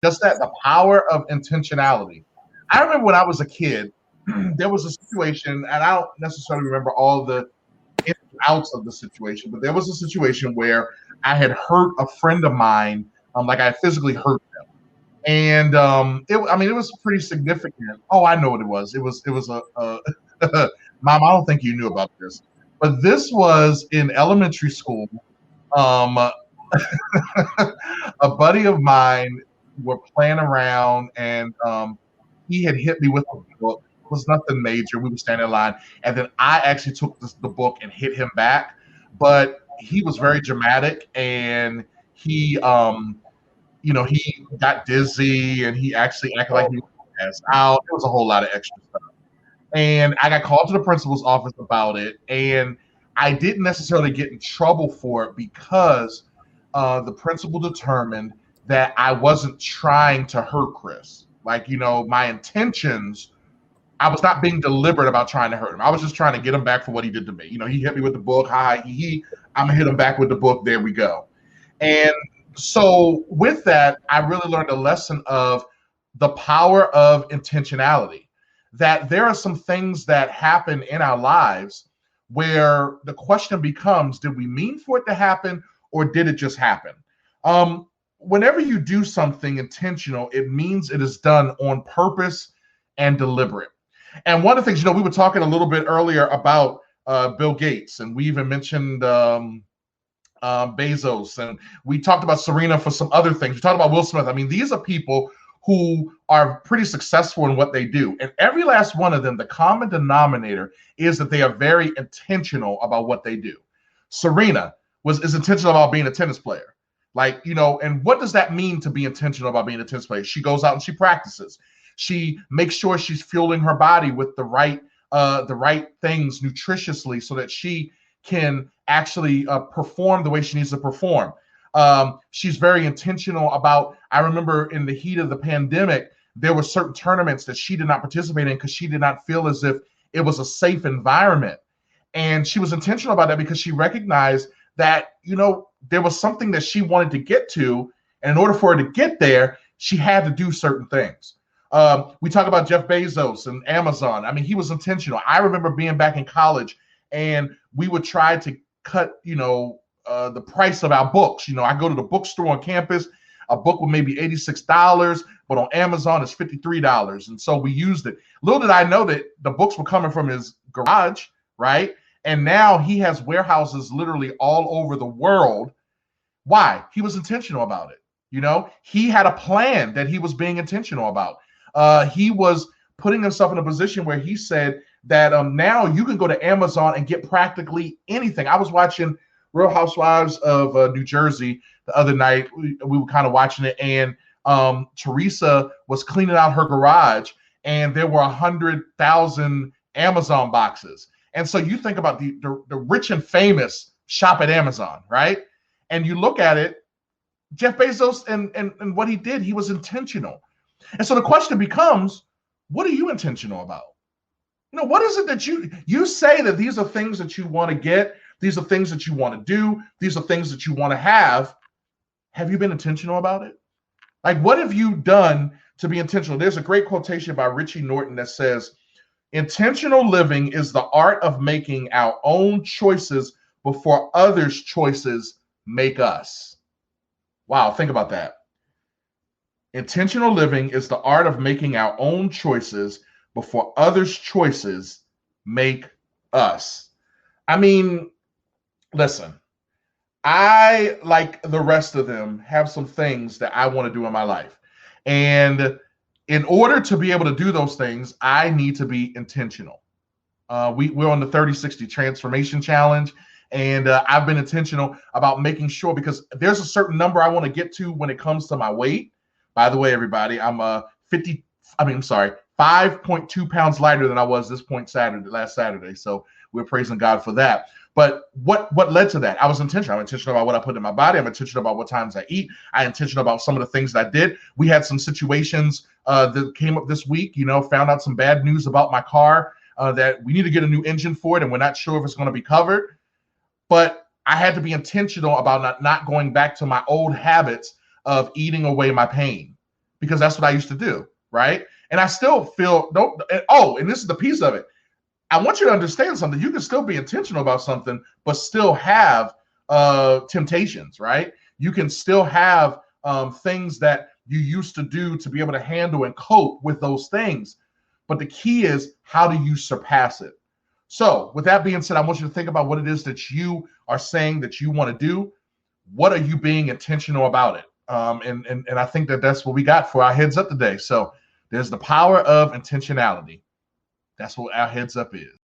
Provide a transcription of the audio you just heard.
Just that, the power of intentionality. I remember when I was a kid, there was a situation, and I don't necessarily remember all the ins and outs of the situation, but there was a situation where I had hurt a friend of mine, like I physically hurt them, and it was pretty significant. Oh, I know what it was. It was a mom. I don't think you knew about this, but this was in elementary school. Um, a buddy of mine were playing around, and he had hit me with a book. It was nothing major. We were standing in line, and then I actually took the book and hit him back. But he was very dramatic, and he got dizzy, and he actually acted like he was passed out. It was a whole lot of extra stuff, and I got called to the principal's office about it, and I didn't necessarily get in trouble for it because the principal determined that I wasn't trying to hurt Chris. Like, my intentions, I was not being deliberate about trying to hurt him. I was just trying to get him back for what he did to me. He hit me with the book. Hi, I'm going to hit him back with the book. There we go. And so with that, I really learned a lesson of the power of intentionality, that there are some things that happen in our lives where the question becomes, did we mean for it to happen, or did it just happen? Whenever you do something intentional, it means it is done on purpose and deliberate. And one of the things, we were talking a little bit earlier about Bill Gates, and we even mentioned Bezos, and we talked about Serena for some other things. We talked about Will Smith. I mean, these are people who are pretty successful in what they do. And every last one of them, the common denominator is that they are very intentional about what they do. Serena is intentional about being a tennis player. And what does that mean to be intentional about being a tennis player? She goes out and she practices. She makes sure she's fueling her body with the right things nutritiously so that she can actually perform the way she needs to perform. She's very intentional about, I remember in the heat of the pandemic, there were certain tournaments that she did not participate in because she did not feel as if it was a safe environment. And she was intentional about that because she recognized that, there was something that she wanted to get to. And in order for her to get there, she had to do certain things. We talk about Jeff Bezos and Amazon. I mean, he was intentional. I remember being back in college, and we would try to cut, the price of our books. I go to the bookstore on campus, a book was maybe $86, but on Amazon it's $53. And so we used it. Little did I know that the books were coming from his garage, right? And now he has warehouses literally all over the world. Why? He was intentional about it. He had a plan that he was being intentional about. He was putting himself in a position where he said that now you can go to Amazon and get practically anything. I was watching Real Housewives of New Jersey the other night. We were kind of watching it, and Teresa was cleaning out her garage, and there were 100,000 Amazon boxes. And so you think about the rich and famous shop at Amazon, right? And you look at it, Jeff Bezos and what he did, he was intentional. And so the question becomes, what are you intentional about? What is it that you say that these are things that you want to get, these are things that you want to do, these are things that you want to have. Have you been intentional about it? Like, what have you done to be intentional? There's a great quotation by Richie Norton that says, intentional living is the art of making our own choices before others' choices make us. Wow, think about that. Intentional living is the art of making our own choices before others' choices make us. I mean, listen, I, like the rest of them, have some things that I want to do in my life. And in order to be able to do those things, I need to be intentional. We're on the 30-60 transformation challenge. And I've been intentional about making sure, because there's a certain number I want to get to when it comes to my weight. By the way, everybody, I'm 5.2 pounds lighter than I was this point last Saturday. So we're praising God for that. But what led to that? I was intentional. I'm intentional about what I put in my body. I'm intentional about what times I eat. I'm intentional about some of the things that I did. We had some situations that came up this week, found out some bad news about my car, that we need to get a new engine for it, and we're not sure if it's going to be covered. But I had to be intentional about not going back to my old habits of eating away my pain. because that's what I used to do, right? And I still feel don't. Oh, and this is the piece of it. I want you to understand something. You can still be intentional about something, but still have temptations, right? You can still have things that you used to do to be able to handle and cope with those things. But the key is, how do you surpass it? So with that being said, I want you to think about what it is that you are saying that you want to do. What are you being intentional about it? And I think that that's what we got for our heads up today. So there's the power of intentionality. That's what our heads up is.